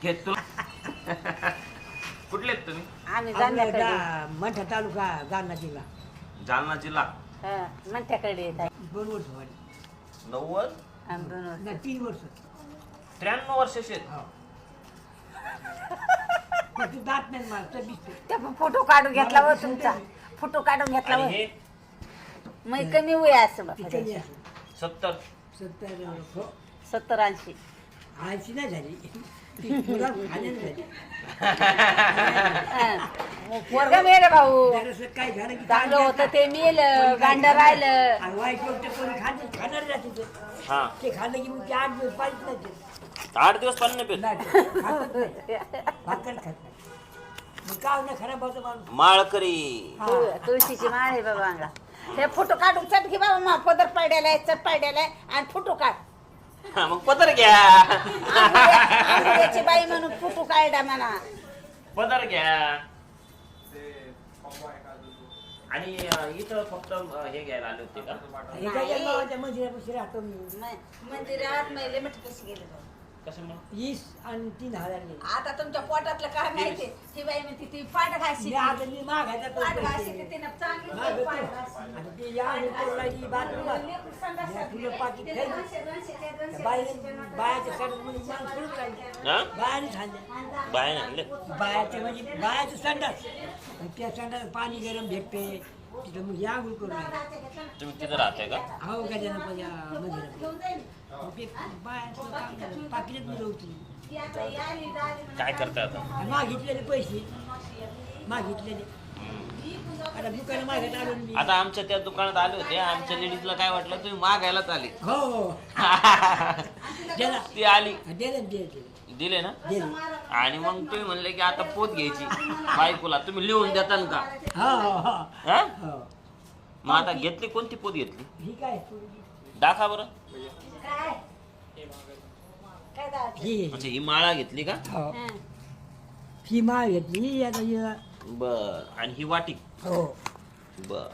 घेत तुला कुठले आहेत तुम्ही? आम्ही जाण्याकडे मंठा तालुका जालना जिल्हा. जालना जिल्हा. मंठ्याकडे येत आहे 2 वर्ष झाली. 90 आम्ही 2 वर्ष. नाही 3 वर्ष. 93 वर्षाचे आहेत. हो. पण ते दात नाही मला तर दिसते. त्या फोटो काढून घेतला व तुमचा फोटो काढून घेतला आणि व हे मग कमी वय असं ती बाबा. कमी असेल. 70. 70 हो. 70-80. आळशी नाही झाली. ती मुलं खाण्याला झाली. पोरगा मेलं भाऊ. जरासं काय झालं की चांगलं होतं ते मेलं गांडं राहिलं. आणि वाईट गोष्ट कोणी खाणार राहते ते. हा ते खाल्लं की मग ते 8 दिवस पाहिजे नाही ते. 8 दिवस पाणी नाही पित. नाही ते खातच नाही. भाकर खात नाही. मग काय नाही खराब होतं माणूस. माळकरी. तुळशीची माळ आहे बाबा अंगा. हे फोटो काढून चट घे बाबा. पदर पाड्याला आहे चट पाड्याला आहे आणि फोटो काढ. हा, मग पदर घ्या. आंघोळ्याची बाई म्हणून फोटो काढा म्हणा. पदर घ्या. आणि इथं फक्त हे घ्यायला आले होते का? हे काय या गावाच्या मंदिरापाशी राहतो मी. मंदिरात मैले म्हटलं कशी गेले बाबा. कशामुळे? 20 आणि 3,000 गेले. आता तुमच्या पोटातलं काय माहिती ही बाई म्हणते ती पाठ घाशी मी आता मी मागायचा तो पाठ पैसे. घाशी तिने चांगली मागतो. पाठ घाशी. आणि ते या आणि पोराला ही बाजूला. या फुलं पाकिट ठेवली. बायाच्या संडास मध्ये माणूस फिरत राहिले. हा? बायाने खाल्ले. बाहेर आणले. बायाचे म्हणजे बायाचं संडास. आणि त्या संडास पाणी गरम भेटते. तिथं मग या आंघोळ करून राहिले. तुम्ही तिथं राहताय का? हो गजानन पण या मंदिरात. मग ते बायाचं काम झालं. पाकिटात मुलं होती. काय करताय आता? आणि मागितलेले पैसे मागितलेले. आता दुकानं मागत आलो ना मी. आता आमच्या त्या दुकानात आले होते. आमच्या लेडीजला काय वाटलं तुम्ही मागायलाच आले. हो दिला ती आली दिले दिले दिले ना. दिले. आणि मग तुम्ही म्हणले की आता पोत घ्यायची बायकोला. तुम्ही लिहून देताल का? हो हो हो हा? हो. मग आता घेतली कोणती पोत घेतली? ही काय दाखवा बरं. ही म्हणजे ही माळा घेतली का? हो ही माळ घेतली आता बर. आणि ही वाटी. हो बर.